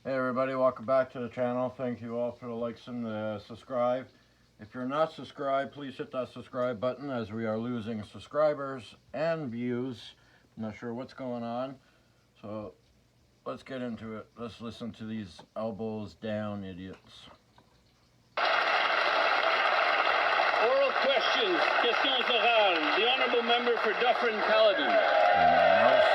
Hey everybody, welcome back to the channel. Thank you all for the likes and the subscribe. If you're not subscribed, please hit that subscribe button as we are losing subscribers and views. I'm not sure what's going on. So let's get into it. Let's listen to these elbows down idiots. Oral questions, questions orales. The honourable member for Dufferin-Caledon. No.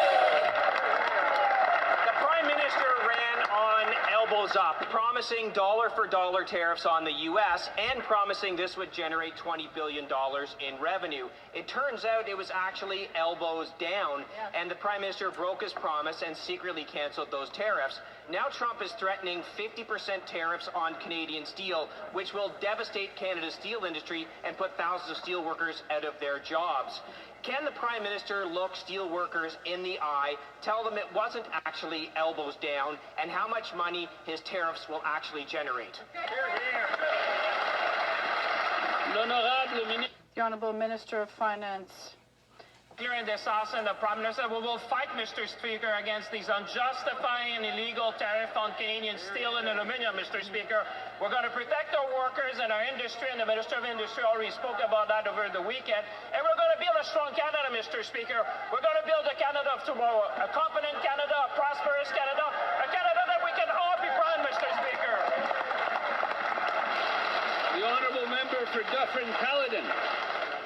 Up, promising dollar-for-dollar tariffs on the U.S. and promising this would generate $20 billion in revenue. It turns out it was actually elbows down, and the Prime Minister broke his promise and secretly canceled those tariffs. Now Trump is threatening 50% tariffs on Canadian steel, which will devastate Canada's steel industry and put thousands of steel workers out of their jobs. Can the Prime Minister look steel workers in the eye, tell them it wasn't actually elbows down, and how much money his tariffs will actually generate? The Honourable Minister of Finance. Here in this House and the Prime Minister, we will fight, Mr. Speaker, against these unjustified and illegal tariffs on Canadian steel and aluminium, Mr. Speaker. We're going to protect our workers and our industry, and the Minister of Industry already spoke about that over the weekend. And we're going to build a strong Canada, Mr. Speaker. We're going to build a Canada of tomorrow, a confident Canada, a prosperous Canada, a Canada that we can all be proud of, Mr. Speaker. The honourable member for Dufferin-Caledon.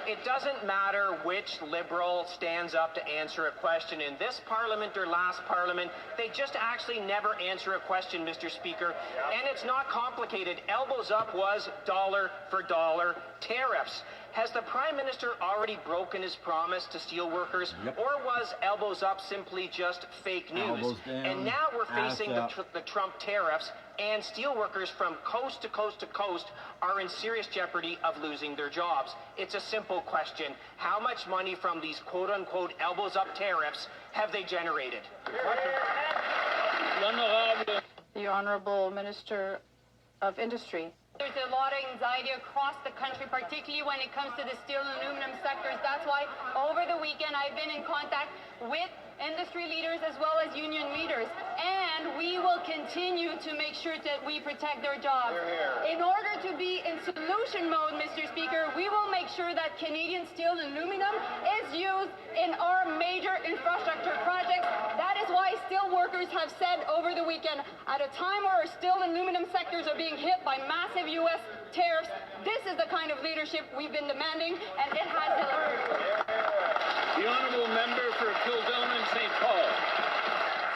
It doesn't matter which Liberal stands up to answer a question in this Parliament or last Parliament. They just actually never answer a question, Mr. Speaker. And it's not complicated. Elbows up was dollar-for-dollar tariffs. Has the Prime Minister already broken his promise to steel workers? Yep. Or was elbows up simply just fake news? Elbows down, and now we're facing ass the Trump tariffs, and steel workers from coast to coast to coast are in serious jeopardy of losing their jobs. It's a simple question. How much money from these quote-unquote elbows-up tariffs have they generated? The Honourable Minister of Industry. There's a lot of anxiety across the country, particularly when it comes to the steel and aluminum sectors. That's why over the weekend I've been in contact with industry leaders as well as union leaders. And we will continue to make sure that we protect their jobs. In order to be in solution mode, Mr. Speaker, we will make sure that Canadian steel and aluminum is used in our major infrastructure projects. That is why steel workers have said over the weekend, at a time where our steel and aluminum sectors are being hit by massive U.S. tariffs, this is the kind of leadership we've been demanding, and it has delivered. The honourable member for Kildonan St. Paul.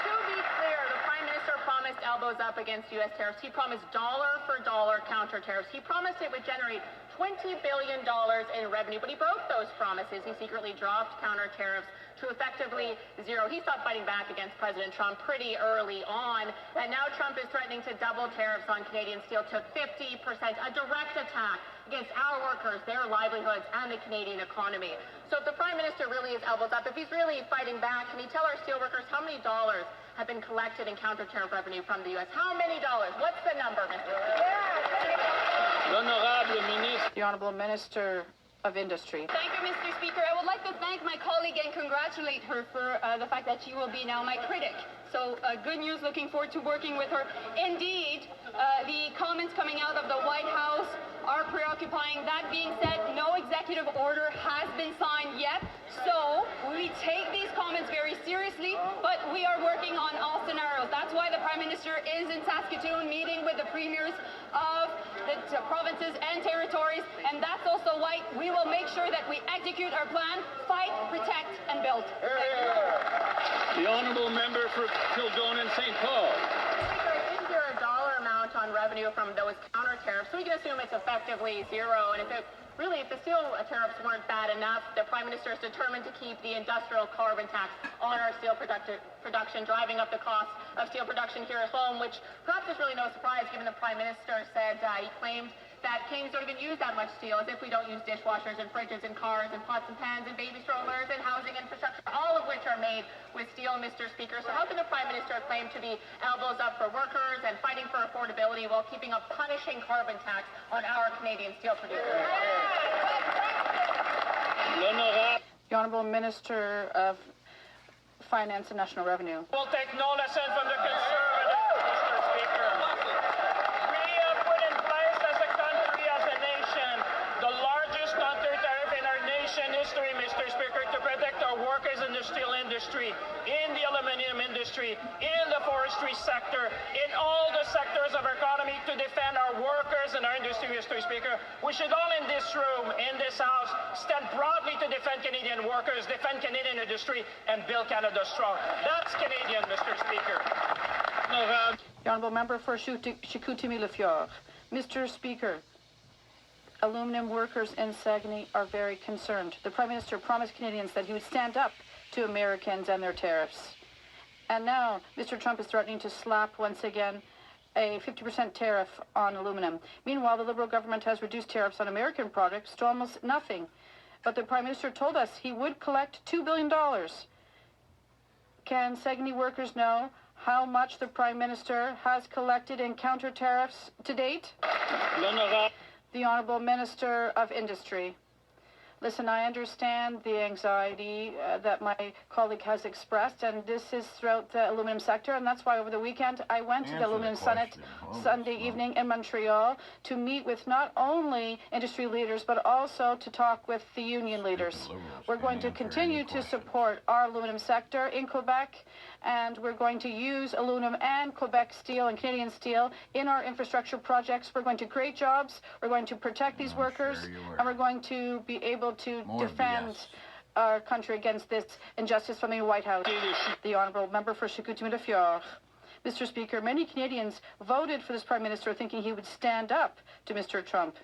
To be clear, the Prime Minister promised elbows up against U.S. tariffs. He promised dollar-for-dollar counter tariffs. He promised it would generate $20 billion in revenue, but he broke those promises. He secretly dropped counter tariffs to effectively zero. He stopped fighting back against President Trump pretty early on, and now Trump is threatening to double tariffs on Canadian steel to 50%, a direct attack against our workers, their livelihoods, and the Canadian economy. So if the Prime Minister really is elbows up, if he's really fighting back, can he tell our steel workers how many dollars have been collected in counter tariff revenue from the U.S.? How many dollars? What's the number, Mr. The Honourable Minister of Industry. Thank you, Mr. Speaker. I would like to thank my colleague and congratulate her for the fact that she will be now my critic. So good news, looking forward to working with her. Indeed, the comments coming out of the White House are preoccupying. That being said, no executive order has been signed yet. So we take these comments very seriously, but we are working on all scenarios. That's why the Prime Minister is in Saskatoon meeting with the premiers of the provinces and territories, and that's also why we will make sure that we execute our plan, fight, protect, and build. The honourable member for Kildonan St. Paul. Is there a dollar amount on revenue from those counter tariffs? So we can assume it's effectively zero, and if the steel tariffs weren't bad enough, the Prime Minister is determined to keep the industrial carbon tax on our steel production, driving up the cost of steel production here at home, which perhaps is really no surprise given the Prime Minister said he claimed that Canadians don't even use that much steel, as if we don't use dishwashers and fridges and cars and pots and pans and baby strollers and housing infrastructure, all of which are made with steel, Mr. Speaker. So how can the Prime Minister claim to be elbows up for workers and fighting for affordability while keeping a punishing carbon tax on our Canadian steel producers? The Honourable Minister of Finance and National Revenue. We'll take no lesson from the conservatives, Mr. Speaker. industry, in the forestry sector, in all the sectors of our economy to defend our workers and our industry, Mr. Speaker. We should all in this room, in this House, stand broadly to defend Canadian workers, defend Canadian industry, and build Canada strong. That's Canadian, Mr. Speaker. The honourable member for Chicoutimi-Le-Fjord. Mr. Speaker, aluminum workers in Saguenay are very concerned. The Prime Minister promised Canadians that he would stand up to Americans and their tariffs. And now Mr. Trump is threatening to slap once again a 50% tariff on aluminum. Meanwhile, the Liberal government has reduced tariffs on American products to almost nothing. But the Prime Minister told us he would collect $2 billion. Can Saguenay workers know how much the Prime Minister has collected in counter tariffs to date? The Honourable Minister of Industry. Listen, I understand the anxiety that my colleague has expressed, and this is throughout the aluminum sector, and that's why over the weekend I went to the Aluminum Summit Sunday evening in Montreal to meet with not only industry leaders, but also to talk with the union leaders. We're going to continue to support our aluminum sector in Quebec, and we're going to use aluminum and Quebec steel and Canadian steel in our infrastructure projects. We're going to create jobs, we're going to protect these workers, and we're going to be able to defend our country against this injustice from the White House. The Honourable Member for Chicoutimi-Le-Fjord. Mr. Speaker, many Canadians voted for this Prime Minister thinking he would stand up to Mr. Trump.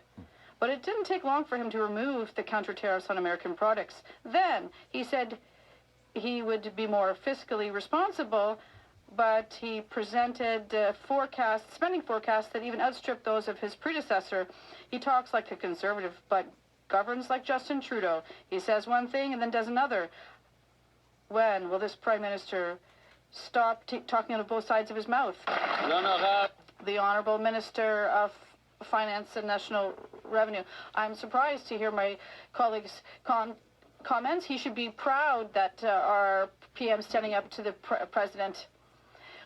But it didn't take long for him to remove the counter tariffs on American products. Then he said he would be more fiscally responsible, but he presented spending forecasts that even outstripped those of his predecessor. He talks like a conservative, but governs like Justin Trudeau. He says one thing and then does another. When will this Prime Minister stop talking out of both sides of his mouth? The Honourable Minister of Finance and National Revenue. I'm surprised to hear my colleagues' comments. He should be proud that our PM standing up to the President.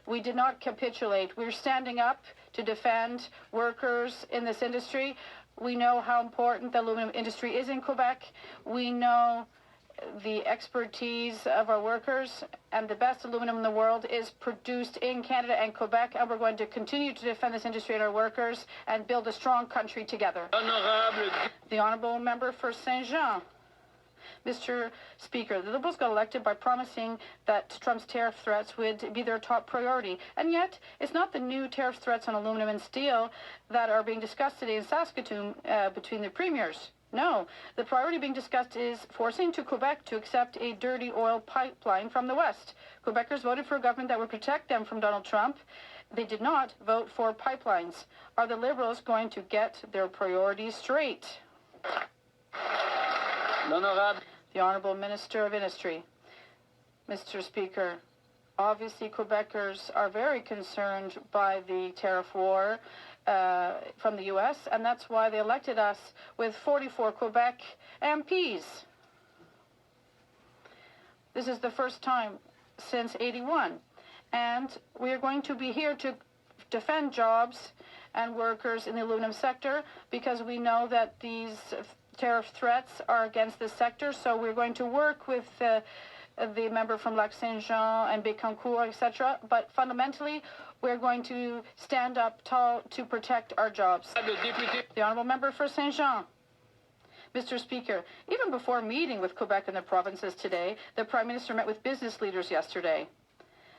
We did not capitulate. We're standing up to defend workers in this industry. We know how important the aluminum industry is in Quebec. We know the expertise of our workers, and the best aluminum in the world is produced in Canada and Quebec, and we're going to continue to defend this industry and our workers and build a strong country together. The Honourable Member for Saint-Jean. Mr. Speaker, the Liberals got elected by promising that Trump's tariff threats would be their top priority. And yet, it's not the new tariff threats on aluminum and steel that are being discussed today in Saskatoon between the premiers. No, the priority being discussed is forcing Quebec to accept a dirty oil pipeline from the West. Quebecers voted for a government that would protect them from Donald Trump. They did not vote for pipelines. Are the Liberals going to get their priorities straight? The Honourable Minister of Industry. Mr. Speaker, obviously Quebecers are very concerned by the tariff war from the U.S., and that's why they elected us with 44 Quebec MPs. This is the first time since '81, and we are going to be here to defend jobs and workers in the aluminum sector because we know that these tariff threats are against this sector, so we're going to work with the member from Lac-Saint-Jean and Bécancour, etc. But fundamentally, we're going to stand up tall to protect our jobs. The Honourable Member for Saint-Jean. Mr. Speaker, even before meeting with Quebec and the provinces today, the Prime Minister met with business leaders yesterday.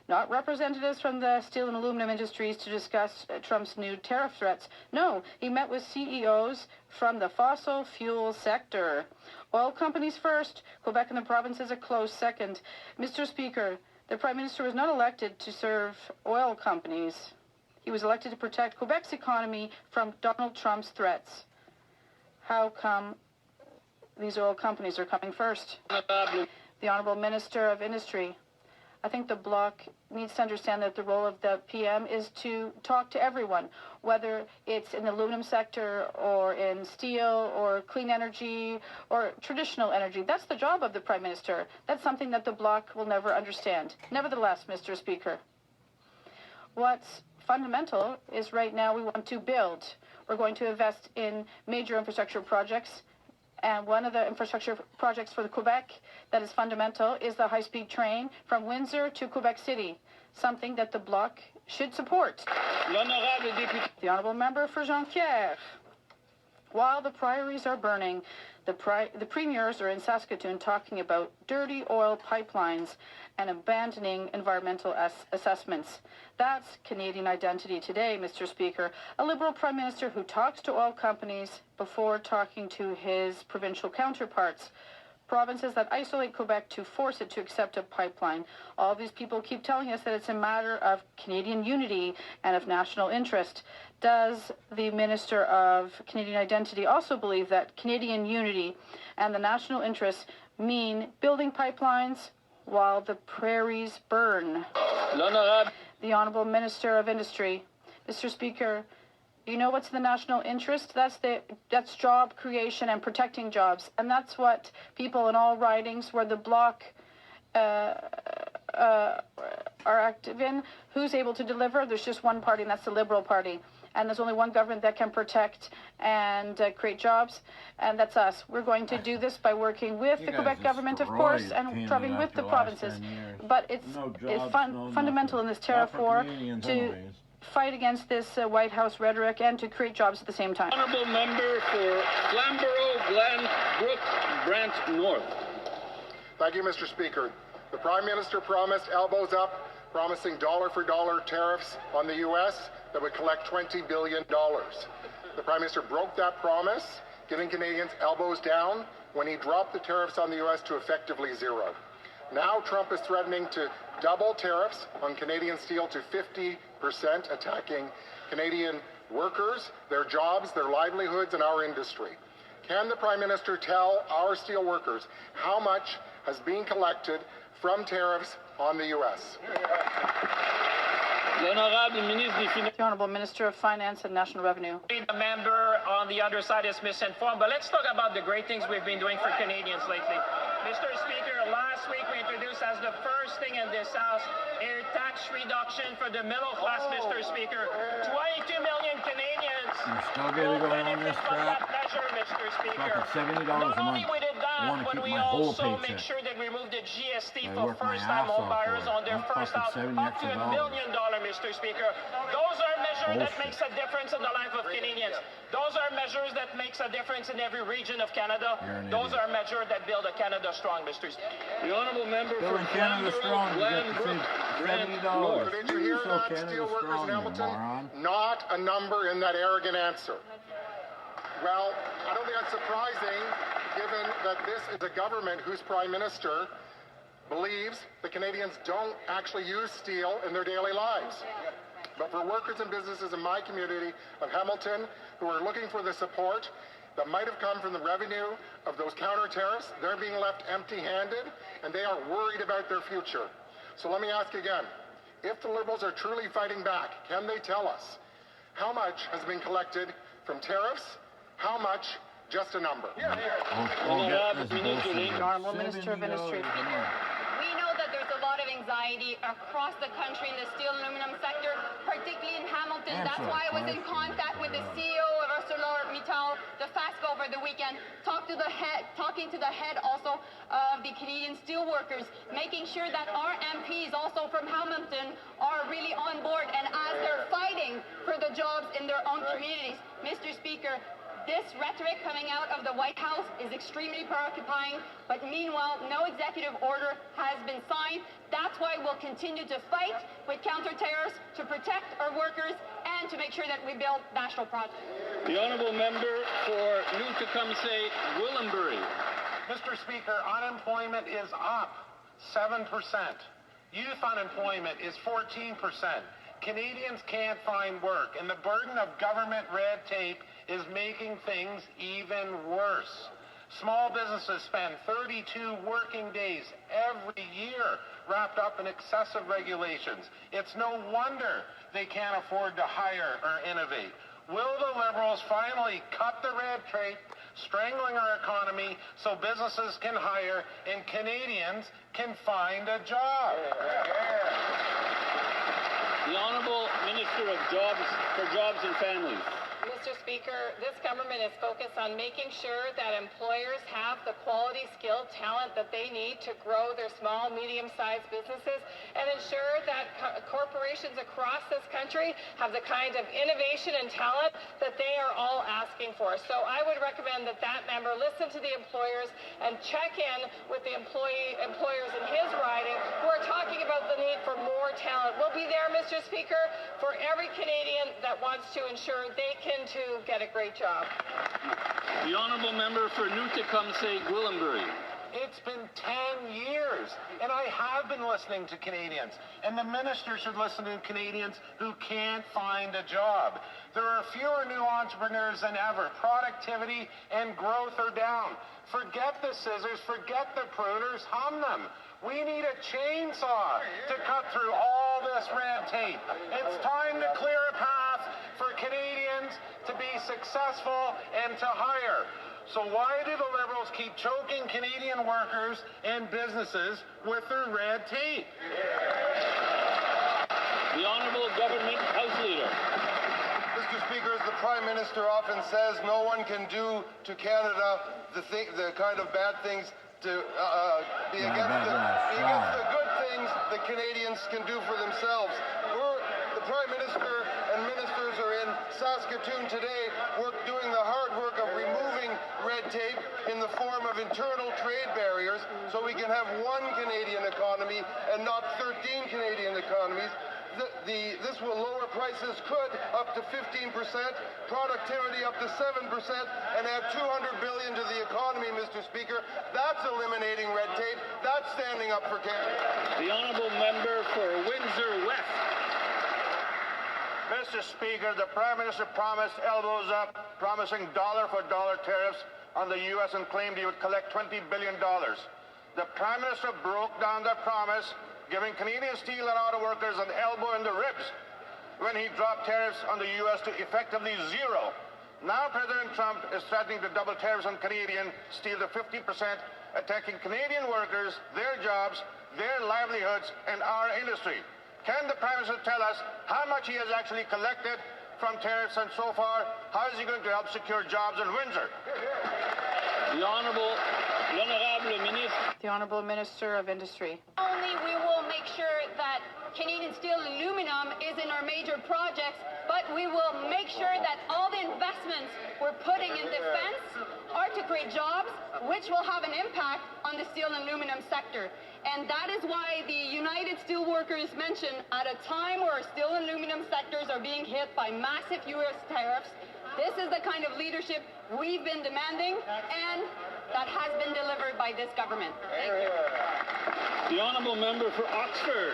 Not representatives from the steel and aluminum industries to discuss Trump's new tariff threats. No, he met with CEOs from the fossil fuel sector. Oil companies first, Quebec and the provinces a close second. Mr. Speaker, the Prime Minister was not elected to serve oil companies. He was elected to protect Quebec's economy from Donald Trump's threats. How come these oil companies are coming first? The Honourable Minister of Industry. I think the Bloc needs to understand that the role of the PM is to talk to everyone, whether it's in the aluminum sector or in steel or clean energy or traditional energy. That's the job of the Prime Minister. That's something that the Bloc will never understand. Nevertheless, Mr. Speaker, what's fundamental is right now we want to build. We're going to invest in major infrastructure projects. And one of the infrastructure projects for the Quebec that is fundamental is the high-speed train from Windsor to Quebec City. something that the Bloc should support. L'honorable député. The honourable member for Jean-Pierre. While the prairies are burning, the premiers are in Saskatoon talking about dirty oil pipelines and abandoning environmental assessments. That's Canadian identity today, Mr. Speaker. A Liberal Prime Minister who talks to oil companies before talking to his provincial counterparts. Provinces that isolate Quebec to force it to accept a pipeline. All these people keep telling us that it's a matter of Canadian unity and of national interest. Does the Minister of Canadian Identity also believe that Canadian unity and the national interest mean building pipelines while the prairies burn? L'honorable. The Honourable Minister of Industry. Mr. Speaker, you know what's the national interest? That's job creation and protecting jobs. And that's what people in all ridings where the Bloc are active in, who's able to deliver? There's just one party, and that's the Liberal Party. And there's only one government that can protect and create jobs, and that's us. We're going to do this by working with the Quebec government, of course, and traveling with the provinces. But it's fundamental in this tariff war to fight against this White House rhetoric and to create jobs at the same time. Honourable member for Flamborough, Glen Brook, Brant North. Thank you, Mr. Speaker. The Prime Minister promised elbows up, promising dollar-for-dollar tariffs on the U.S. that would collect $20 billion. The Prime Minister broke that promise, giving Canadians elbows down when he dropped the tariffs on the U.S. to effectively zero. Now Trump is threatening to double tariffs on Canadian steel to 50%, attacking Canadian workers, their jobs, their livelihoods, and our industry. Can the Prime Minister tell our steel workers how much has been collected from tariffs on the U.S.? The Honourable Minister of Finance and National Revenue. The member on the other side is misinformed, but let's talk about the great things we've been doing for Canadians lately. Mr. Speaker, last week we introduced as the first thing in this House a tax reduction for the middle class, Mr. Speaker. 22 million Canadians will benefit from that measure, Mr. Speaker. Not only we did that, but we also make sure that we remove the GST for first-time home buyers on their first house up to $1 million, Mr. Speaker. Those are measures that makes a difference in the life of Canadians. Those are measures that makes a difference in every region of Canada. Those are measures that build a Canada strong, Mr. Speaker. The honourable member for Canada strong. Glen Brook, Brant North. Did you hear that, steel workers in Hamilton? Not a number in that arrogant answer. Well, I don't think that's surprising, given that this is a government whose Prime Minister believes that Canadians don't actually use steel in their daily lives. But for workers and businesses in my community of Hamilton who are looking for the support that might have come from the revenue of those counter tariffs, they're being left empty-handed, and they are worried about their future. So let me ask again, if the Liberals are truly fighting back, can they tell us how much has been collected from tariffs, how much, just a number? Honourable Minister of Industry. We know that there's a lot of anxiety across the country in the steel and aluminum sector, particularly in Hamilton. That's why I was in contact with the CEO of ArcelorMittal, the FASCO, over the weekend, talking to the head also of the Canadian steelworkers, making sure that our MPs also from Hamilton are really on board, and as they're fighting for the jobs in their own communities. Mr. Speaker, this rhetoric coming out of the White House is extremely preoccupying, but meanwhile, no executive order has been signed. That's why we'll continue to fight with counter-tariffs to protect our workers and to make sure that we build national projects. The honourable member for New Tecumseh, Willenbury. Mr. Speaker, unemployment is up 7%. Youth unemployment is 14%. Canadians can't find work, and the burden of government red tape is making things even worse. Small businesses spend 32 working days every year wrapped up in excessive regulations. It's no wonder they can't afford to hire or innovate. Will the Liberals finally cut the red tape, strangling our economy, so businesses can hire and Canadians can find a job? The Honourable Minister of Jobs and Families. Mr. Speaker, this government is focused on making sure that employers have the quality, skilled talent that they need to grow their small, medium-sized businesses and ensure that corporations across this country have the kind of innovation and talent that they are all asking for. So I would recommend that that member listen to the employers and check in with the employers in his riding who are talking about the need for more talent. We'll be there, Mr. Speaker, for every Canadian that wants to ensure they can too get a great job. The honourable member for Newtecumseh-Gwillimbury. It's been 10 years, and I have been listening to Canadians, and the minister should listen to Canadians who can't find a job. There are fewer new entrepreneurs than ever. Productivity and growth are down. Forget the scissors, forget the pruners, hum them. We need a chainsaw to cut through all this red tape. It's time to clear a path for Canadians to be successful and to hire. So why do the Liberals keep choking Canadian workers and businesses with their red tape? The Honourable Government House Leader. Mr. Speaker, as the Prime Minister often says, no one can do to Canada the kind of bad things to be against the good things that Canadians can do for themselves. The Prime Minister and ministers are in Saskatoon today doing the hard work of removing red tape in the form of internal trade barriers so we can have one Canadian economy and not 13 Canadian economies. This will lower prices up to 15%, productivity up to 7%, and add $200 billion to the economy, Mr. Speaker. That's eliminating red tape. That's standing up for Canada. The honourable member for Windsor West. Mr. Speaker, the Prime Minister promised elbows up, promising dollar-for-dollar tariffs on the U.S. and claimed he would collect $20 billion. The Prime Minister broke down that promise, giving Canadian steel and auto workers an elbow in the ribs when he dropped tariffs on the U.S. to effectively zero. Now President Trump is threatening to double tariffs on Canadian steel to 50%, attacking Canadian workers, their jobs, their livelihoods, and our industry. Can the Prime Minister tell us how much he has actually collected from tariffs, and so far, how is he going to help secure jobs in Windsor? The Honourable Minister. The Honourable Minister of Industry. Only we will make sure that Canadian steel and aluminum is in our major projects, but we will make sure that all the investments we're putting in defense are to create jobs, which will have an impact on the steel and aluminum sector. And that is why the United Steelworkers mentioned at a time where our steel and aluminum sectors are being hit by massive U.S. tariffs, this is the kind of leadership we've been demanding, and that has been delivered by this government. Thank you. The honourable member for Oxford.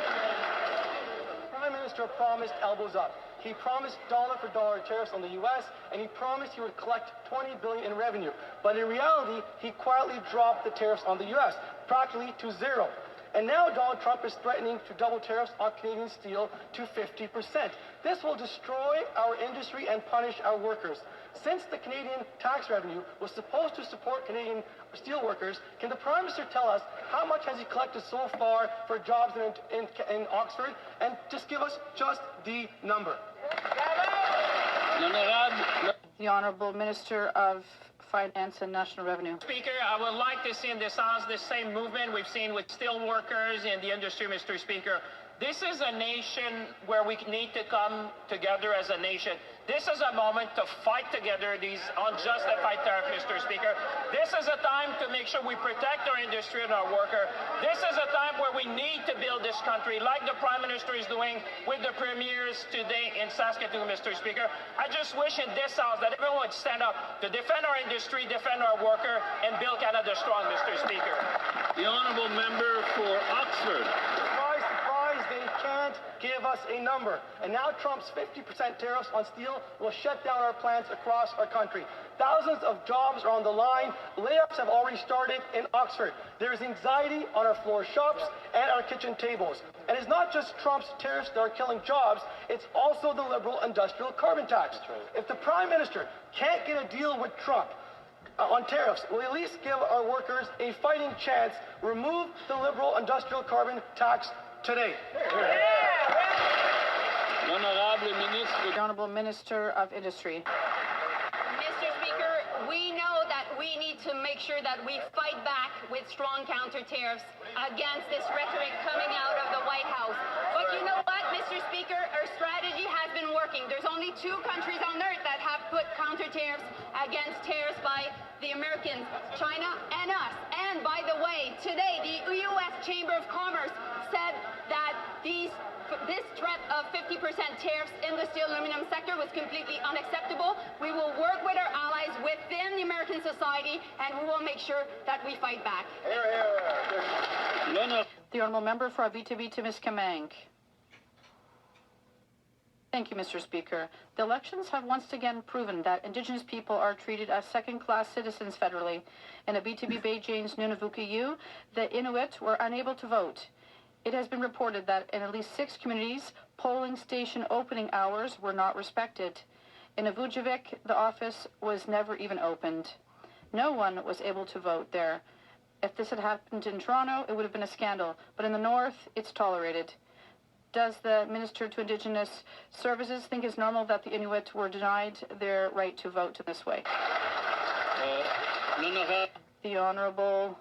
The Prime Minister promised elbows up. He promised dollar-for-dollar tariffs on the U.S., and he promised he would collect $20 billion in revenue. But in reality, he quietly dropped the tariffs on the U.S., practically to zero. And now Donald Trump is threatening to double tariffs on Canadian steel to 50%. This will destroy our industry and punish our workers. Since the Canadian tax revenue was supposed to support Canadian steel workers, can the Prime Minister tell us how much has he collected so far for jobs in Oxford? And just give us just the number. The Honourable Minister of Finance and National Revenue. Speaker, I would like to see in this House the same movement we've seen with steel workers in the industry, Mr. Speaker. This is a nation where we need to come together as a nation. This is a moment to fight together these unjustified tariffs, Mr. Speaker. This is a time to make sure we protect our industry and our worker. This is a time where we need to build this country like the Prime Minister is doing with the premiers today in Saskatoon, Mr. Speaker. I just wish in this House that everyone would stand up to defend our industry, defend our worker, and build Canada strong, Mr. Speaker. The honourable member for Oxford. They can't give us a number. And now Trump's 50% tariffs on steel will shut down our plants across our country. Thousands of jobs are on the line. Layoffs have already started in Oxford. There is anxiety on our floor shops and our kitchen tables. And it's not just Trump's tariffs that are killing jobs, it's also the Liberal industrial carbon tax. If the Prime Minister can't get a deal with Trump on tariffs, we'll at least give our workers a fighting chance. Remove the Liberal industrial carbon tax today. The Honourable Minister of Industry. we know that we need to make sure that we fight back with strong counter tariffs against this rhetoric coming out of the White House. But you know what, Mr. Speaker, our strategy has been working. There's only 2 countries on earth that have put counter tariffs against tariffs by the Americans, China and us. And by the way, today the U.S. Chamber of Commerce said that this threat of 50% tariffs in the steel and aluminum sector was completely unacceptable. We will work with our allies within the American society, and we will make sure that we fight back. The honourable member for Abitibi-Témiscamingue. Thank you, Mr. Speaker. The elections have once again proven that Indigenous people are treated as second-class citizens federally. In Abitibi Bay James Nunavut, the Inuit were unable to vote. It has been reported that in at least 6 communities, polling station opening hours were not respected. In Avujivik, the office was never even opened. No one was able to vote there. If this had happened in Toronto, it would have been a scandal. But in the north, it's tolerated. Does the Minister to Indigenous Services think it's normal that the Inuit were denied their right to vote in this way? The Honourable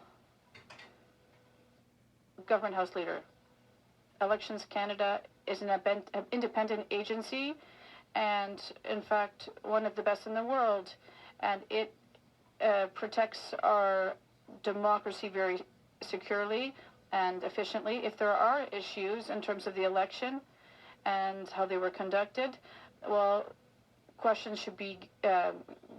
Government House Leader. Elections Canada is an independent agency and, in fact, one of the best in the world. And it protects our democracy very securely and efficiently. If there are issues in terms of the election and how they were conducted, well, questions should be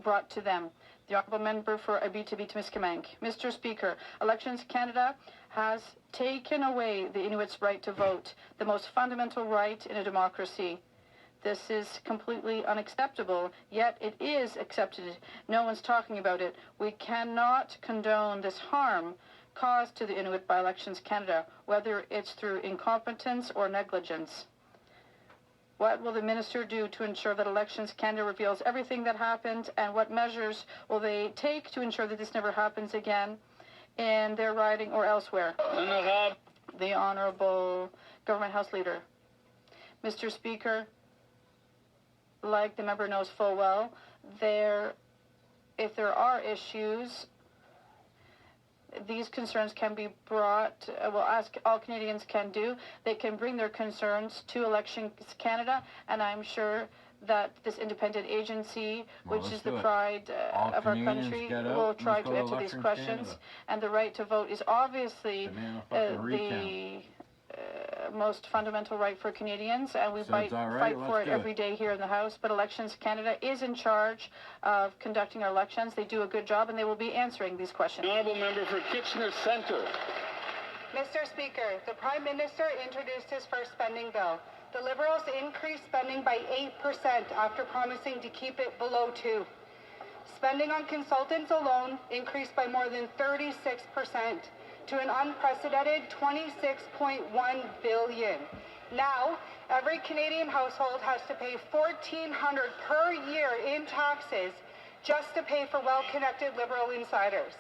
brought to them. The honourable member for Abitibi-Témiscamingue. Mr. Speaker, Elections Canada has taken away the Inuits' right to vote, the most fundamental right in a democracy. This is completely unacceptable, yet it is accepted. No one's talking about it. We cannot condone this harm caused to the Inuit by Elections Canada, whether it's through incompetence or negligence. What will the minister do to ensure that Elections Canada reveals everything that happened, and what measures will they take to ensure that this never happens again in their riding or elsewhere? The Honourable Government House Leader. Mr. Speaker, like the member knows full well, if there are issues, these concerns can be brought, as all Canadians can do, they can bring their concerns to Elections Canada, and I'm sure that this independent agency, which is the pride of our country, will try to answer these questions. And the right to vote is obviously the most fundamental right for Canadians, and we fight for it every day here in the House. But Elections Canada is in charge of conducting our elections. They do a good job, and they will be answering these questions. Honourable member for Kitchener Centre. Mr. Speaker, the Prime Minister introduced his first spending bill. The Liberals increased spending by 8% after promising to keep it below 2%. Spending on consultants alone increased by more than 36%. To an unprecedented $26.1 billion. Now, every Canadian household has to pay $1,400 per year in taxes just to pay for well-connected Liberal insiders.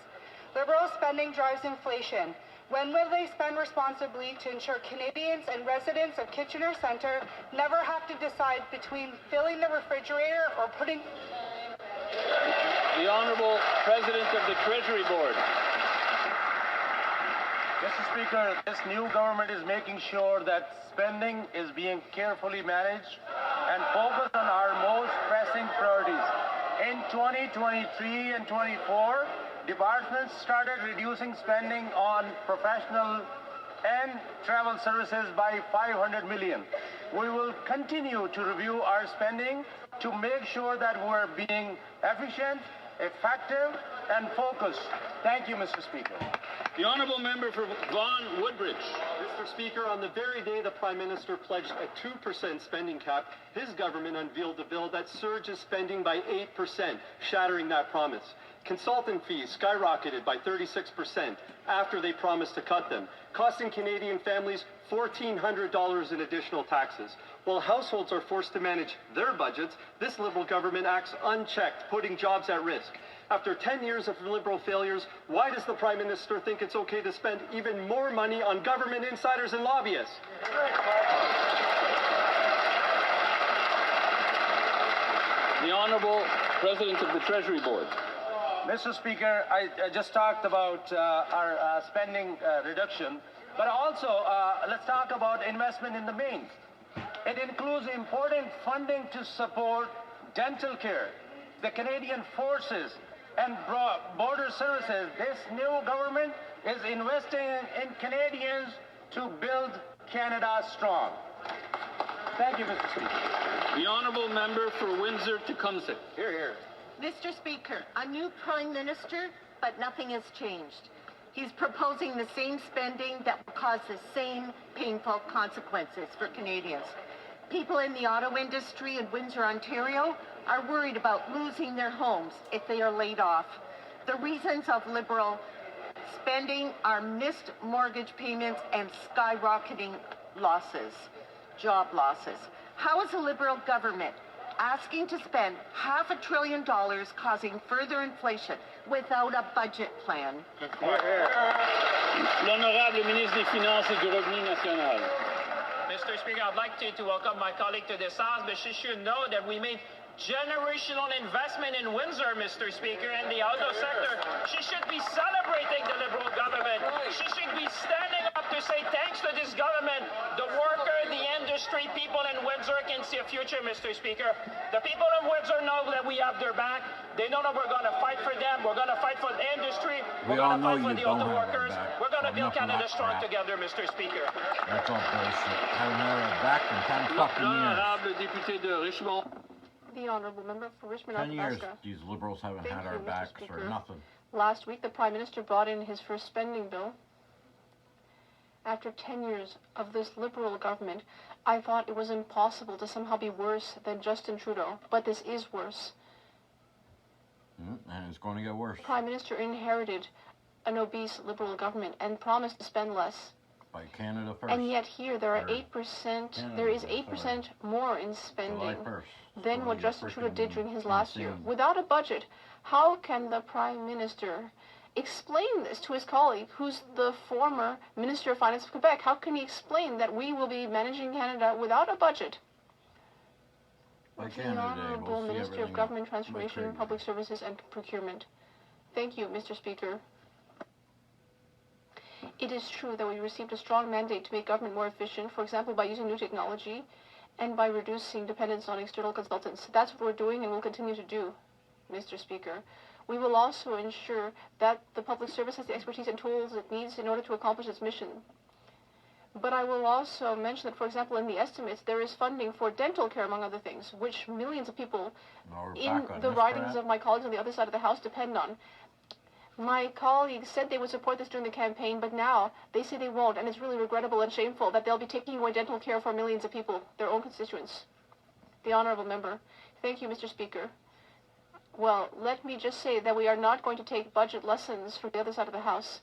Liberal spending drives inflation. When will they spend responsibly to ensure Canadians and residents of Kitchener Centre never have to decide between filling the refrigerator or putting... The Honourable President of the Treasury Board. Mr. Speaker, this new government is making sure that spending is being carefully managed and focused on our most pressing priorities. In 2023 and 24, departments started reducing spending on professional and travel services by $500 million. We will continue to review our spending to make sure that we're being efficient, effective, and focused. Thank you, Mr. Speaker. The Honourable Member for Vaughan Woodbridge. Mr. Speaker, on the very day the Prime Minister pledged a 2% spending cap, his government unveiled a bill that surges spending by 8%, shattering that promise. Consultant fees skyrocketed by 36% after they promised to cut them, costing Canadian families $1,400 in additional taxes. While households are forced to manage their budgets, this Liberal government acts unchecked, putting jobs at risk. After 10 years of Liberal failures, why does the Prime Minister think it's okay to spend even more money on government insiders and lobbyists? The Honourable President of the Treasury Board. Mr. Speaker, I just talked about our spending reduction, but also let's talk about investment in the mains. It includes important funding to support dental care, the Canadian forces, and border services. This new government is investing in Canadians to build Canada strong. Thank you, Mr. Speaker. The honourable member for Windsor-Tecumseh. Here, here. Mr. Speaker, a new Prime Minister, but nothing has changed. He's proposing the same spending that will cause the same painful consequences for Canadians. People in the auto industry in Windsor, Ontario, are worried about losing their homes if they are laid off. The reasons of Liberal spending are missed mortgage payments and skyrocketing losses, job losses. How is a Liberal government asking to spend $500 billion causing further inflation without a budget plan? L'honorable ministre des Finances et du Revenu national. Mr. Speaker, I'd like to welcome my colleague to this house, but she should know that we made generational investment in Windsor, Mr. Speaker, in the auto sector. She should be celebrating the Liberal government. She should be standing up to say thanks to this government. The worker, the industry, people in Windsor can see a future, Mr. Speaker. The people in Windsor know that we have their back. They know that we're going to fight for them. We're going to fight for the industry. We're going to fight for the auto workers. We're going to build Canada strong together, Mr. Speaker. That's all bullshit. Haven't had our back in 10 fucking years. L'honorable député de Richmond. The honourable member for Richmond, 10 years Athabasca. these Liberals haven't Thank had you, our Mr. backs Speaker. or nothing. Last week, the Prime Minister brought in his first spending bill. After 10 years of this Liberal government, I thought it was impossible to somehow be worse than Justin Trudeau, but this is worse. And it's going to get worse. The Prime Minister inherited an obese Liberal government and promised to spend less. By Canada first. And yet here there are 8%, there is 8% more in spending than what Justin Trudeau did during his last year. Without a budget, how can the Prime Minister explain this to his colleague, who's the former Minister of Finance of Quebec? How can he explain that we will be managing Canada without a budget? By The Honourable Minister of Government Transformation, Public Services and Procurement. Thank you, Mr. Speaker. It is true that we received a strong mandate to make government more efficient, for example, by using new technology and by reducing dependence on external consultants. That's what we're doing and will continue to do, Mr. Speaker. We will also ensure that the public service has the expertise and tools it needs in order to accomplish its mission. But I will also mention that, for example, in the estimates, there is funding for dental care, among other things, which millions of people in the ridings of my colleagues on the other side of the House depend on. My colleagues said they would support this during the campaign, but now they say they won't, and it's really regrettable and shameful that they'll be taking away dental care for millions of people, their own constituents. The honourable member. Thank you, Mr. Speaker. Well, let me just say that we are not going to take budget lessons from the other side of the House.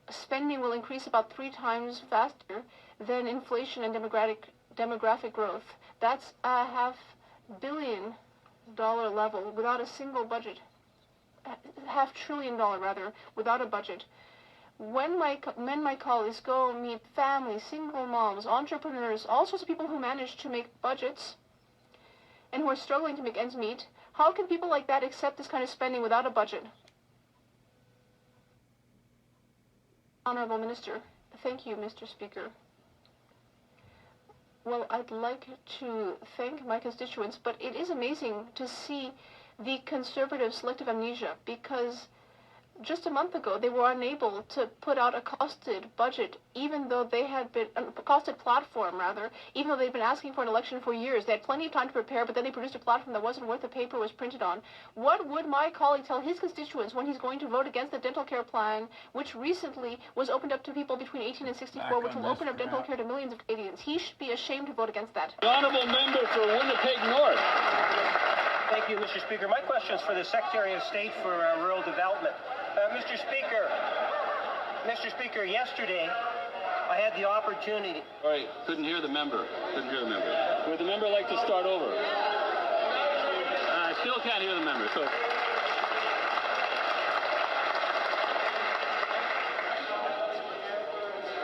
Spending will increase about 3 times faster than inflation and demographic growth. That's a $500 million level without a single budget. $500 billion rather, without a budget. When my colleagues go meet families, single moms, entrepreneurs, all sorts of people who manage to make budgets and who are struggling to make ends meet, how can people like that accept this kind of spending without a budget? Honourable Minister. Thank you, Mr. Speaker. Well, I'd like to thank my constituents, but it is amazing to see the Conservative selective amnesia, because just a month ago they were unable to put out a costed budget, even though they had been a costed platform rather, even though they'd been asking for an election for years. They had plenty of time to prepare, but then they produced a platform that wasn't worth the paper it was printed on. What would my colleague tell his constituents when he's going to vote against the dental care plan, which recently was opened up to people between 18 and 64, which will open up dental care to millions of Canadians? He should be ashamed to vote against that. The honourable member for Winnipeg North. Thank you, Mr. Speaker. My question is for the Secretary of State for Rural Development. Mr. Speaker, yesterday I had the opportunity. Sorry, couldn't hear the member. Would the member like to start over? I still can't hear the member. So.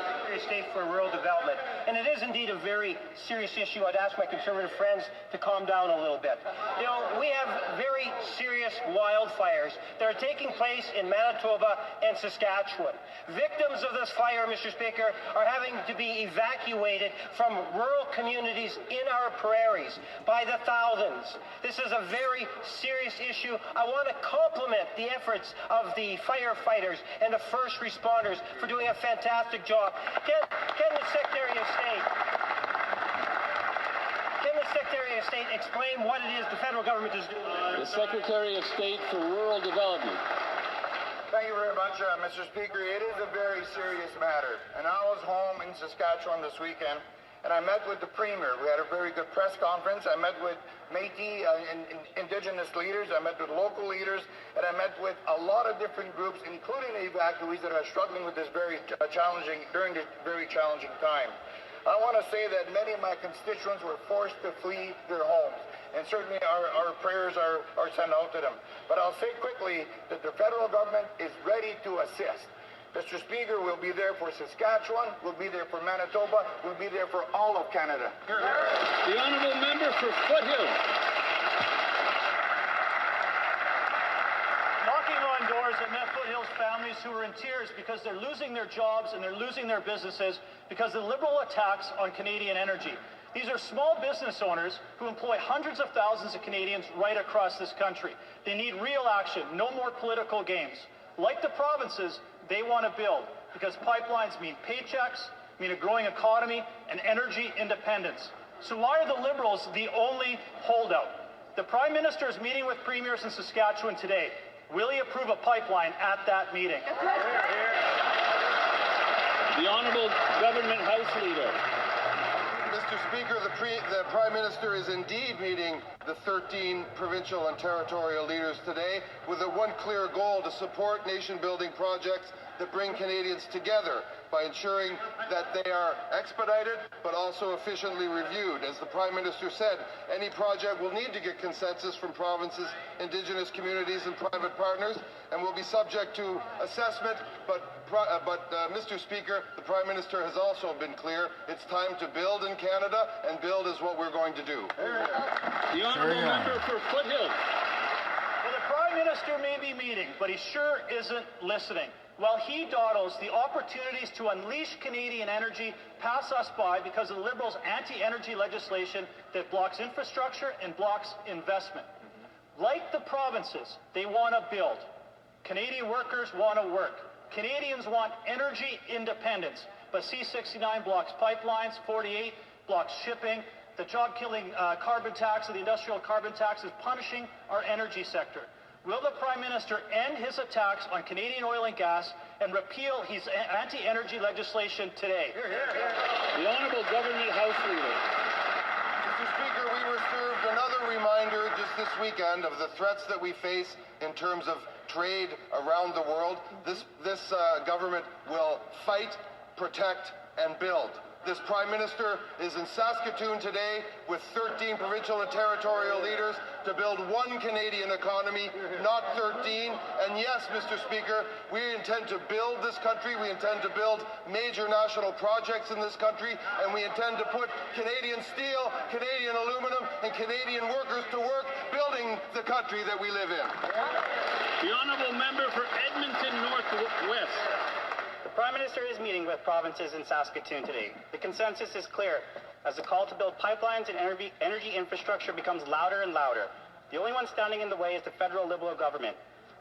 Secretary of State for rural development. And it is indeed a very serious issue. I'd ask my Conservative friends to calm down a little bit. You know, we have very serious wildfires that are taking place in Manitoba and Saskatchewan. Victims of this fire, Mr. Speaker, are having to be evacuated from rural communities in our prairies by the thousands. This is a very serious issue. I want to compliment the efforts of the firefighters and the first responders for doing a fantastic job. Can the Secretary of State explain what it is the federal government is doing? The Secretary of State for Rural Development. Thank you very much, Mr. Speaker. It is a very serious matter. And I was home in Saskatchewan this weekend, and I met with the Premier. We had a very good press conference. I met with Métis Indigenous leaders. I met with local leaders, and I met with a lot of different groups, including the evacuees that are struggling with this during this very challenging time. I want to say that many of my constituents were forced to flee their homes, and certainly our prayers are sent out to them. But I'll say quickly that the federal government is ready to assist. Mr. Speaker, we'll be there for Saskatchewan, we'll be there for Manitoba, we'll be there for all of Canada. The honourable member for Foothills. Knocking on doors at met Foothills families who are in tears because they're losing their jobs and they're losing their businesses because of the Liberal attacks on Canadian energy. These are small business owners who employ hundreds of thousands of Canadians right across this country. They need real action, no more political games. Like the provinces, they want to build because pipelines mean paychecks, mean a growing economy, and energy independence. So why are the Liberals the only holdout? The Prime Minister is meeting with premiers in Saskatchewan today. Will he approve a pipeline at that meeting? The Honourable Government House Leader. Mr. Speaker, the Prime Minister is indeed meeting the 13 provincial and territorial leaders today with one clear goal: to support nation-building projects that bring Canadians together by ensuring that they are expedited but also efficiently reviewed. As the Prime Minister said, any project will need to get consensus from provinces, Indigenous communities and private partners, and will be subject to assessment. But Mr. Speaker, the Prime Minister has also been clear: it's time to build in Canada, and build is what we're going to do. The honourable member for Foothills. Well, the Prime Minister may be meeting, but he sure isn't listening. While he dawdles, the opportunities to unleash Canadian energy pass us by because of the Liberals' anti-energy legislation that blocks infrastructure and blocks investment. Like the provinces, they want to build. Canadian workers want to work. Canadians want energy independence, but C-69 blocks pipelines, 48 blocks shipping. The job-killing carbon tax, or the industrial carbon tax, is punishing our energy sector. Will the Prime Minister end his attacks on Canadian oil and gas and repeal his anti-energy legislation today? The Honourable Government House Leader. Mr. Speaker, we were served another reminder just this weekend of the threats that we face in terms of trade around the world. This government will fight, protect, and build. This Prime Minister is in Saskatoon today with 13 provincial and territorial leaders to build one Canadian economy, not 13. And yes, Mr. Speaker, we intend to build this country. We intend to build major national projects in this country, and we intend to put Canadian steel, Canadian aluminum, and Canadian workers to work building the country that we live in. The honourable member for Edmonton Northwest. The Prime Minister is meeting with provinces in Saskatoon today. The consensus is clear as the call to build pipelines and energy infrastructure becomes louder and louder. The only one standing in the way is the federal Liberal government.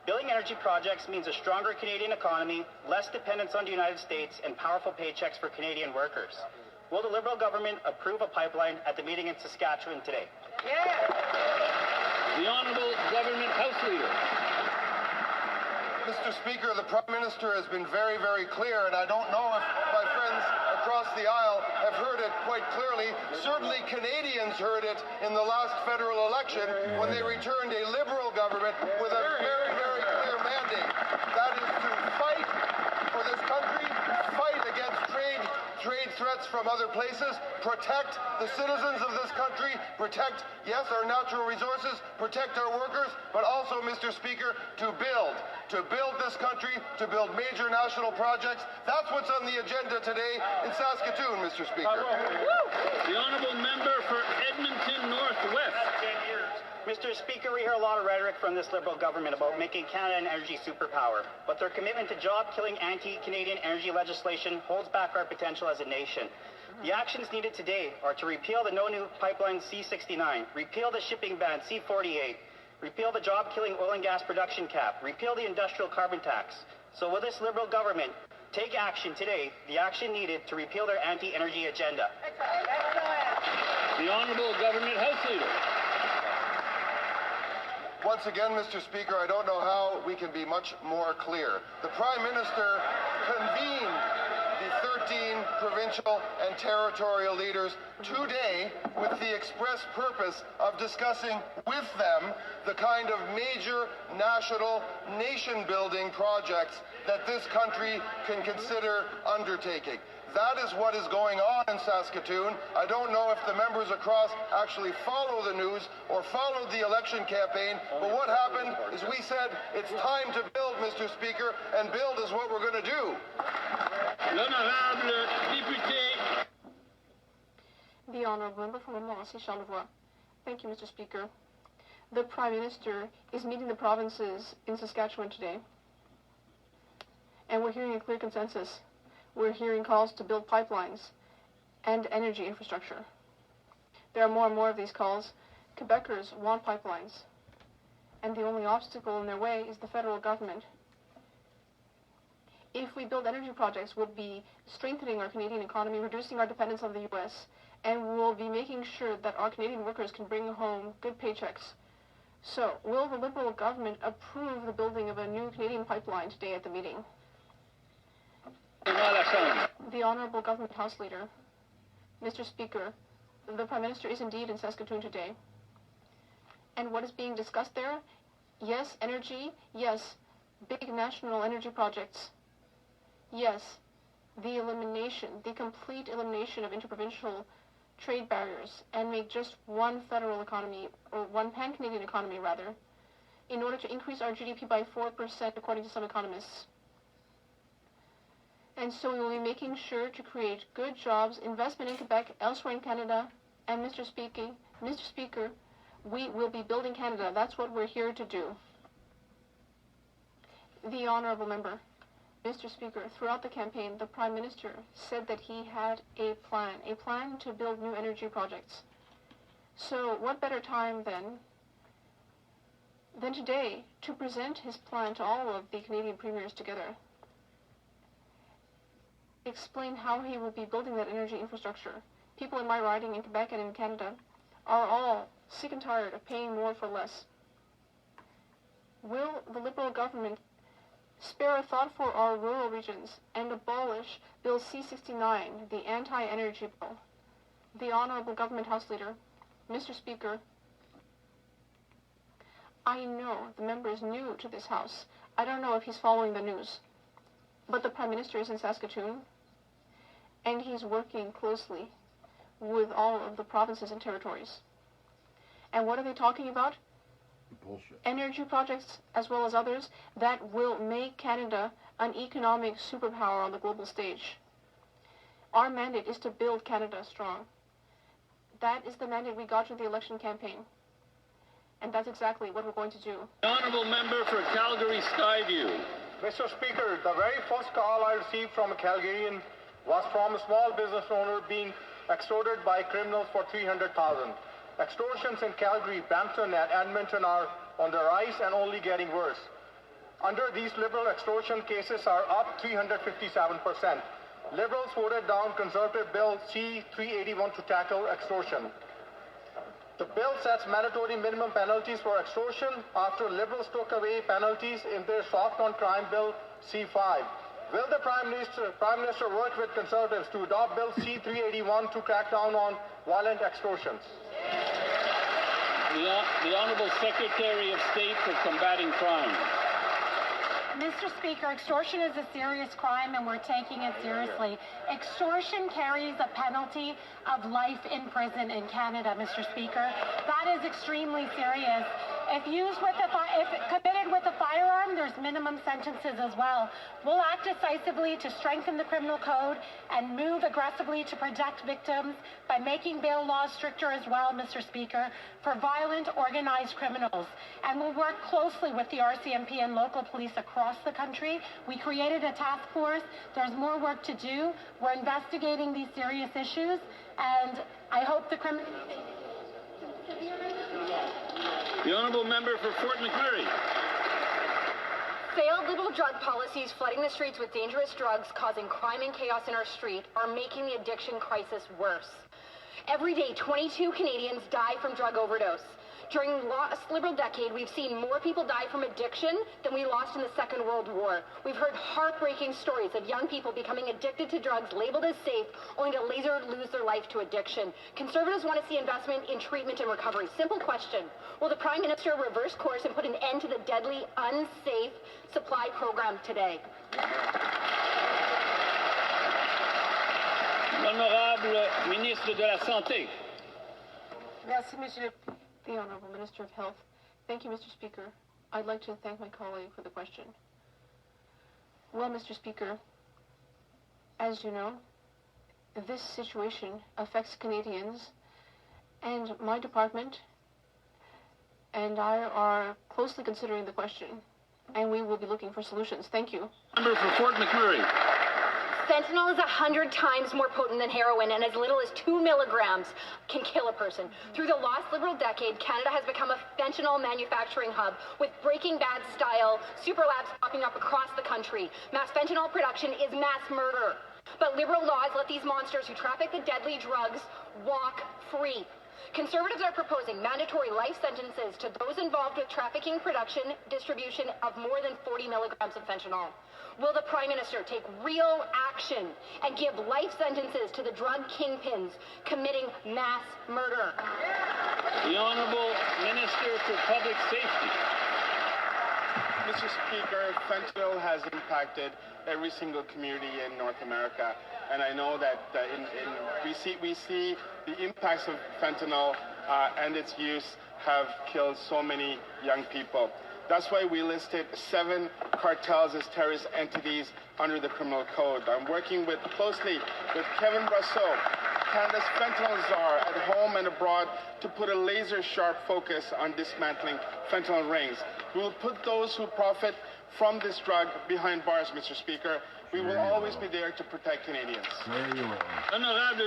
Building energy projects means a stronger Canadian economy, less dependence on the United States, and powerful paychecks for Canadian workers. Will the Liberal government approve a pipeline at the meeting in Saskatchewan today? The Honourable Government House Leader. Mr. Speaker, the Prime Minister has been very, very clear, and I don't know if my friends across the aisle have heard it quite clearly. Certainly Canadians heard it in the last federal election when they returned a Liberal government with a very, very clear mandate. That is to fight for this country, fight against trade threats from other places, protect the citizens of this country, protect, yes, our natural resources, protect our workers, but also, Mr. Speaker, to build this country, to build major national projects. That's what's on the agenda today in Saskatoon, Mr. Speaker. The honourable member for Edmonton Northwest. Mr. Speaker, we hear a lot of rhetoric from this Liberal government about making Canada an energy superpower, but their commitment to job-killing anti-Canadian energy legislation holds back our potential as a nation. The actions needed today are to repeal the No New Pipeline C-69, repeal the shipping ban C-48, repeal the job-killing oil and gas production cap, repeal the industrial carbon tax. So will this Liberal government take action today, the action needed to repeal their anti-energy agenda? The Honourable Government House Leader. Once again, Mr. Speaker, I don't know how we can be much more clear. The Prime Minister convened the 13 provincial and territorial leaders today with the express purpose of discussing with them the kind of major national nation-building projects that this country can consider undertaking. That is what is going on in Saskatoon. I don't know if the members across actually follow the news or followed the election campaign, but what happened is we said it's time to build, Mr. Speaker, and build is what we're going to do. L'honorable député. The Honourable Member for Montmorency-Charlevoix. Thank you, Mr. Speaker. The Prime Minister is meeting the provinces in Saskatchewan today, and we're hearing a clear consensus. We're hearing calls to build pipelines and energy infrastructure. There are more and more of these calls. Quebecers want pipelines, and the only obstacle in their way is the federal government. If we build energy projects, we'll be strengthening our Canadian economy, reducing our dependence on the U.S., and we'll be making sure that our Canadian workers can bring home good paychecks. So, will the Liberal government approve the building of a new Canadian pipeline today at the meeting? The Honourable Government House Leader. Mr. Speaker, the Prime Minister is indeed in Saskatoon today. And what is being discussed there? Yes, energy. Yes, big national energy projects. Yes, the complete elimination of interprovincial trade barriers and make just one federal economy, or one pan-Canadian economy rather, in order to increase our GDP by 4% according to some economists. And so we will be making sure to create good jobs, investment in Quebec, elsewhere in Canada, and Mr. Speaker, we will be building Canada. That's what we're here to do. The Honourable Member. Mr. Speaker, throughout the campaign, the Prime Minister said that he had a plan to build new energy projects. So what better time than today to present his plan to all of the Canadian premiers together? Explain how he will be building that energy infrastructure. People in my riding in Quebec and in Canada are all sick and tired of paying more for less. Will the Liberal government spare a thought for our rural regions and abolish Bill C-69, the anti-energy bill? The Honourable Government House Leader. Mr. Speaker, I know the member is new to this House. I don't know if he's following the news, but the Prime Minister is in Saskatoon, and he's working closely with all of the provinces and territories. And what are they talking about? Bullshit. Energy projects, as well as others, that will make Canada an economic superpower on the global stage. Our mandate is to build Canada strong. That is the mandate we got through the election campaign. And that's exactly what we're going to do. The Honourable Member for Calgary Skyview. Mr. Speaker, the very first call I received from a Calgarian was from a small business owner being extorted by criminals for $300,000. Extortions in Calgary, Brampton, and Edmonton are on the rise and only getting worse. Under these Liberal extortion cases are up 357%. Liberals voted down Conservative Bill C-381 to tackle extortion. The bill sets mandatory minimum penalties for extortion after Liberals took away penalties in their soft on crime bill C-5. Will the Prime Minister work with Conservatives to adopt Bill C-381 to crack down on violent extortions? The Honourable Secretary of State for Combating Crime. Mr. Speaker, extortion is a serious crime and we're taking it seriously. Extortion carries a penalty of life in prison in Canada, Mr. Speaker. That is extremely serious. If committed with a firearm, there's minimum sentences as well. We'll act decisively to strengthen the criminal code and move aggressively to protect victims by making bail laws stricter as well, Mr. Speaker, for violent organized criminals. And we'll work closely with the RCMP and local police across the country. We created a task force. There's more work to do. We're investigating these serious issues, and I hope the criminal... The honourable member for Fort McMurray. Failed Liberal drug policies flooding the streets with dangerous drugs, causing crime and chaos in our street, are making the addiction crisis worse. Every day, 22 Canadians die from drug overdose. During the last Liberal decade, we've seen more people die from addiction than we lost in the Second World War. We've heard heartbreaking stories of young people becoming addicted to drugs labeled as safe, only to later lose their life to addiction. Conservatives want to see investment in treatment and recovery. Simple question. Will the Prime Minister reverse course and put an end to the deadly, unsafe supply program today? L'honorable ministre de la Santé. Merci, Monsieur the Honourable Minister of Health. Thank you, Mr. Speaker. I'd like to thank my colleague for the question. Well, Mr. Speaker, as you know, this situation affects Canadians, and my department and I are closely considering the question, and we will be looking for solutions. Thank you. Member for Fort McMurray. Fentanyl is 100 times more potent than heroin, and as little as 2 milligrams can kill a person. Through the last Liberal decade, Canada has become a fentanyl manufacturing hub, with Breaking Bad-style super labs popping up across the country. Mass fentanyl production is mass murder. But Liberal laws let these monsters who traffic the deadly drugs walk free. Conservatives are proposing mandatory life sentences to those involved with trafficking, production, distribution of more than 40 milligrams of fentanyl. Will the Prime Minister take real action and give life sentences to the drug kingpins committing mass murder? The Honourable Minister for Public Safety. Mr. Speaker, fentanyl has impacted every single community in North America, and I know that we see the impacts of fentanyl and its use have killed so many young people. That's why we listed 7 cartels as terrorist entities under the criminal code. I'm working closely with Kevin Brasseau, Canada's fentanyl czar, at home and abroad, to put a laser-sharp focus on dismantling fentanyl rings. We will put those who profit from this drug behind bars, Mr. Speaker. We will always be there to protect Canadians. There you are.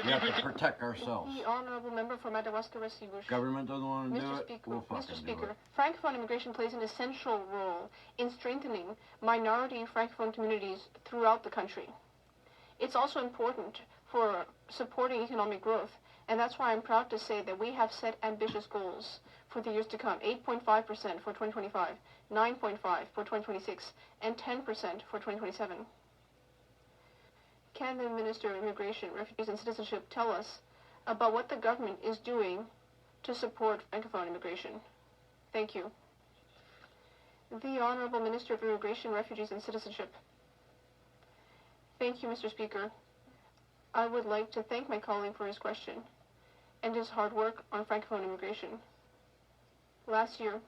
We have to protect ourselves. The Honourable Member for Madawaska-Restigouche. Government doesn't want to do it, we'll fucking Mr. do Speaker, it. Francophone immigration plays an essential role in strengthening minority Francophone communities throughout the country. It's also important for supporting economic growth, and that's why I'm proud to say that we have set ambitious goals for the years to come. 8.5% for 2025, 9.5% for 2026, and 10% for 2027. Can the Minister of Immigration, Refugees and Citizenship tell us about what the government is doing to support Francophone immigration? Thank you. The Honourable Minister of Immigration, Refugees and Citizenship. Thank you, Mr. Speaker. I would like to thank my colleague for his question and his hard work on Francophone immigration. Last year,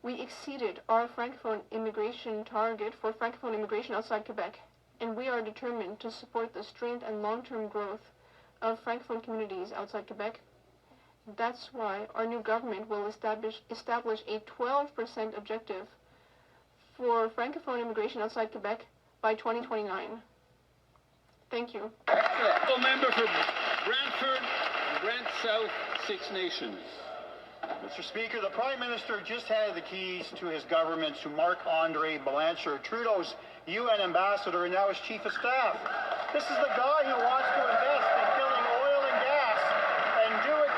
we exceeded our Francophone immigration target for Francophone immigration outside Quebec, and we are determined to support the strength and long-term growth of Francophone communities outside Quebec. That's why our new government will establish a 12% objective for Francophone immigration outside Quebec by 2029. Thank you. Member for Brantford, Brant South, Six Nations. Mr. Speaker, the Prime Minister just handed the keys to his government to Marc-Andre Blanchard, Trudeau's UN ambassador and now his chief of staff. This is the guy who wants to invest in filling oil and gas and do it.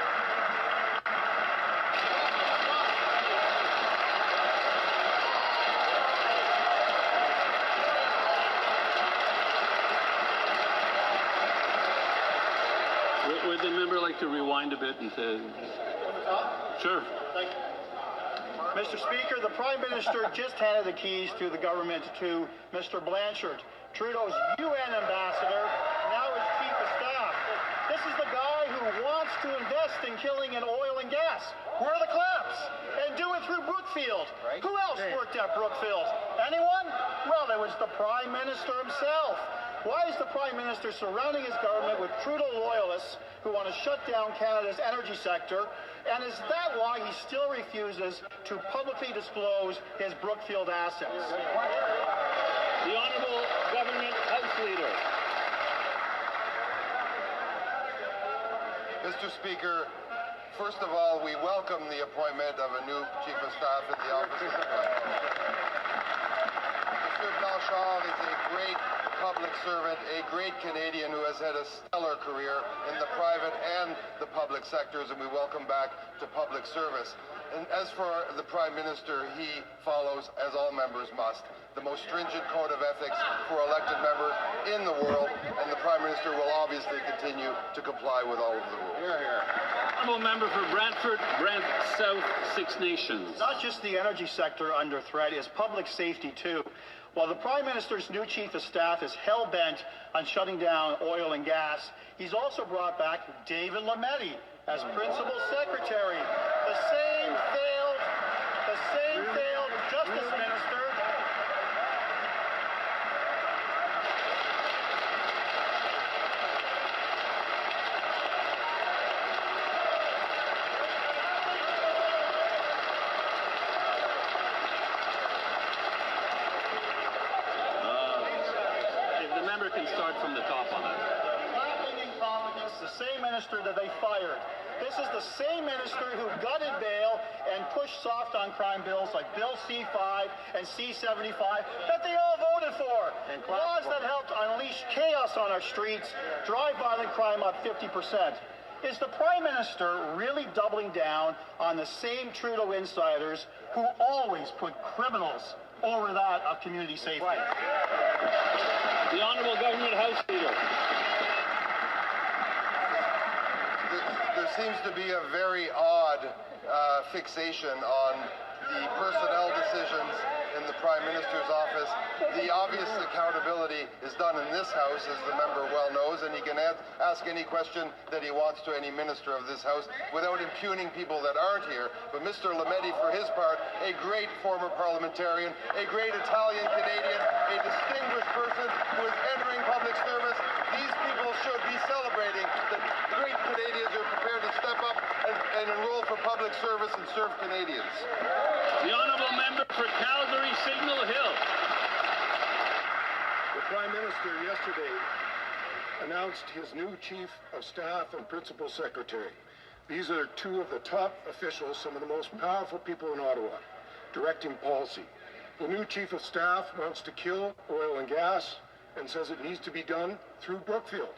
Would the member like to rewind a bit and say... Sure. Thank you. Mr. Speaker, the Prime Minister just handed the keys to the government to Mr. Blanchard, Trudeau's UN ambassador, now his chief of staff. This is the guy who wants to invest in killing in oil and gas. Where are the claps? And do it through Brookfield. Right. Who else worked at Brookfield? Anyone? Well, it was the Prime Minister himself. Why is the Prime Minister surrounding his government with Trudeau loyalists who want to shut down Canada's energy sector? And is that why he still refuses to publicly disclose his Brookfield assets? The Honourable Government House Leader. Mr. Speaker, first of all, we welcome the appointment of a new Chief of Staff in the office of the Prime Minister. Mr. Blanchard is a great public servant, a great Canadian who has had a stellar career in the private and the public sectors, and we welcome back to public service. And as for the Prime Minister, he follows, as all members must, the most stringent code of ethics for elected members in the world, and the Prime Minister will obviously continue to comply with all of the rules. Honourable Member for Brantford, Brant South, Six Nations. Not just the energy sector under threat, it's public safety too. While the Prime Minister's new Chief of Staff is hell-bent on shutting down oil and gas, he's also brought back David Lametti as Principal Secretary, the same failed Justice Minister. Can start from the top on that. The same minister that they fired. This is the same minister who gutted bail and pushed soft on crime bills like Bill C-5 and C-75 that they all voted for. Laws that helped unleash chaos on our streets, drive violent crime up 50%. Is the Prime Minister really doubling down on the same Trudeau insiders who always put criminals over that of community safety? The Honourable Government House Leader. There seems to be a very odd fixation on the personnel decisions in the Prime Minister's office. The obvious accountability is done in this House, as the member well knows, and he can ask any question that he wants to any minister of this House without impugning people that aren't here. But Mr. Lametti, for his part, a great former parliamentarian, a great Italian Canadian, a distinguished person who is entering public service. These people should be celebrating that great Canadians are prepared to step up and enroll for public service and serve Canadians. The Honourable Member for Calgary Signal Hill. The Prime Minister yesterday announced his new Chief of Staff and Principal Secretary. These are two of the top officials, some of the most powerful people in Ottawa, directing policy. The new Chief of Staff wants to kill oil and gas and says it needs to be done through Brookfield.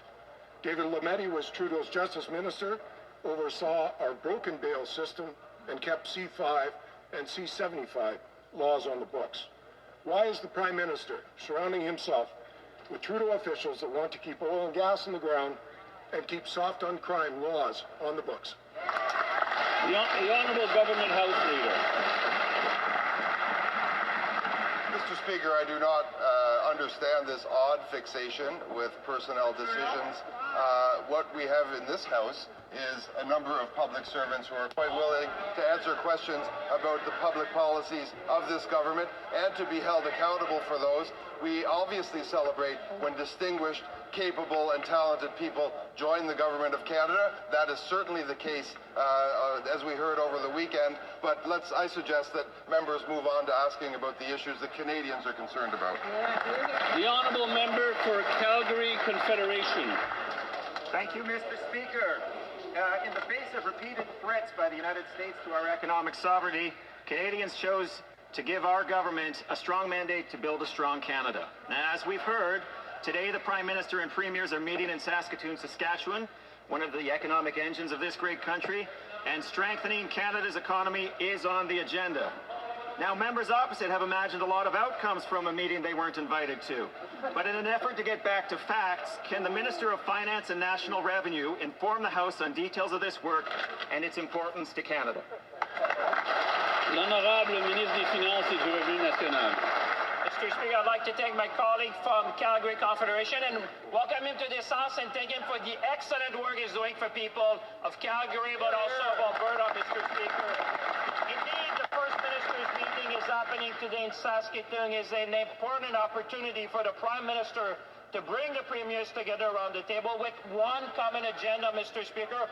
David Lametti was Trudeau's Justice Minister, oversaw our broken bail system, and kept C-5 and C-75 laws on the books. Why is the Prime Minister surrounding himself with Trudeau officials that want to keep oil and gas in the ground and keep soft on crime laws on the books? The Honourable Government House Leader. Mr. Speaker, I do not understand this odd fixation with personnel decisions. What we have in this House is a number of public servants who are quite willing to answer questions about the public policies of this government and to be held accountable for those. We obviously celebrate when distinguished, capable, and talented people join the government of Canada. That is certainly the case, as we heard over the weekend. But I suggest that members move on to asking about the issues that Canadians are concerned about. The Honourable Member for Calgary Confederation. Thank you, Mr. Speaker. In the face of repeated threats by the United States to our economic sovereignty, Canadians chose to give our government a strong mandate to build a strong Canada. Now, as we've heard, today the Prime Minister and Premiers are meeting in Saskatoon, Saskatchewan, one of the economic engines of this great country, and strengthening Canada's economy is on the agenda. Now, members opposite have imagined a lot of outcomes from a meeting they weren't invited to. But in an effort to get back to facts, can the Minister of Finance and National Revenue inform the House on details of this work and its importance to Canada? L'honorable ministre des Finances et du Revenu national. Mr. Speaker, I'd like to thank my colleague from Calgary Confederation and welcome him to this House and thank him for the excellent work he's doing for people of Calgary, but also of Alberta, Mr. Speaker. Indeed, the First Minister's meeting is happening today in Saskatoon is an important opportunity for the Prime Minister to bring the premiers together around the table with one common agenda, Mr. Speaker,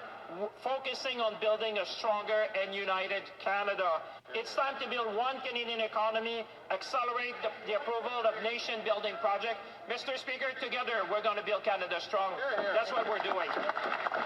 focusing on building a stronger and united Canada. It's time to build one Canadian economy, accelerate the approval of nation-building projects. Mr. Speaker, together we're going to build Canada strong. That's what we're doing.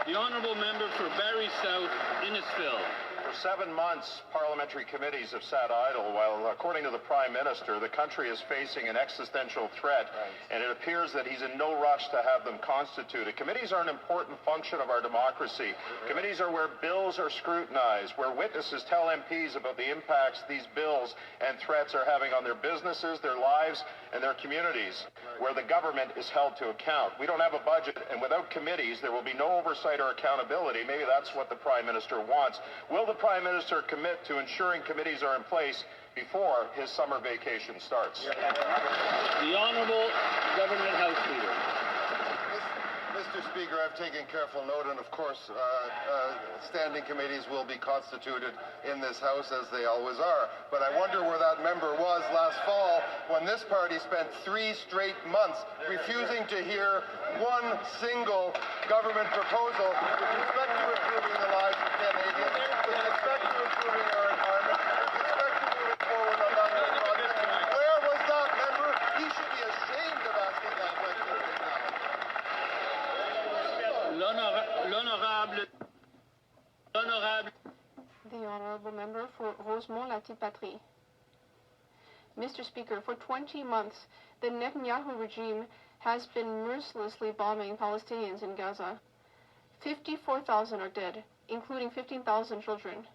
The honourable member for Barrie South, Innisfil. For 7 months, parliamentary committees have sat idle while, according to the Prime Minister, the country is facing an existential threat, and it appears that he's in no rush to have them constituted. Committees are an important function of our democracy. Committees are where bills are scrutinized, where witnesses tell MPs about the impacts these bills and threats are having on their businesses, their lives, and their communities, where the government is held to account. We don't have a budget, and without committees, there will be no oversight or accountability. Maybe that's what the Prime Minister wants. Will the Prime Minister commit to ensuring committees are in place before his summer vacation starts? The Honourable Government House Leader. Mr. Speaker, I've taken careful note, and of course, standing committees will be constituted in this House, as they always are. But I wonder where that member was last fall when this party spent 3 straight months refusing to hear one single government proposal with respect to improving the lives of Canadians, with respect to improving our environment, with respect to moving forward on that project. Where was that member? He should be ashamed of asking that question right now. The Honourable Member for Rosemont-la-Petite-Patrie. Mr. Speaker, for 20 months, the Netanyahu regime has been mercilessly bombing Palestinians in Gaza. 54,000 are dead, including 15,000 children.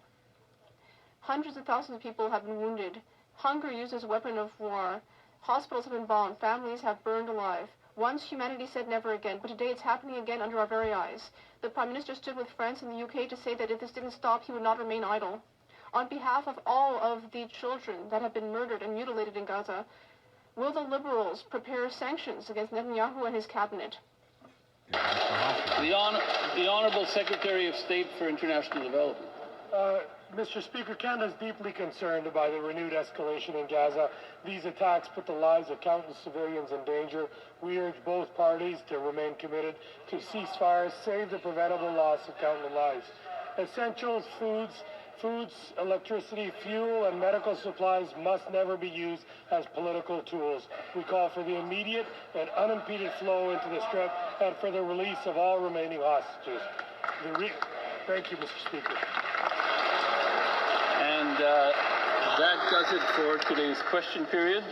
Hundreds of thousands of people have been wounded. Hunger used as a weapon of war. Hospitals have been bombed. Families have burned alive. Once humanity said never again, but today it's happening again under our very eyes. The Prime Minister stood with France and the UK to say that if this didn't stop, he would not remain idle. On behalf of all of the children that have been murdered and mutilated in Gaza, will the Liberals prepare sanctions against Netanyahu and his cabinet? The Honourable Secretary of State for International Development. Mr. Speaker, Canada is deeply concerned by the renewed escalation in Gaza. These attacks put the lives of countless civilians in danger. We urge both parties to remain committed to ceasefires, save the preventable loss of countless lives. Essentials, foods, electricity, fuel, and medical supplies must never be used as political tools. We call for the immediate and unimpeded flow into the Strip and for the release of all remaining hostages. Thank you, Mr. Speaker. And that does it for today's question period.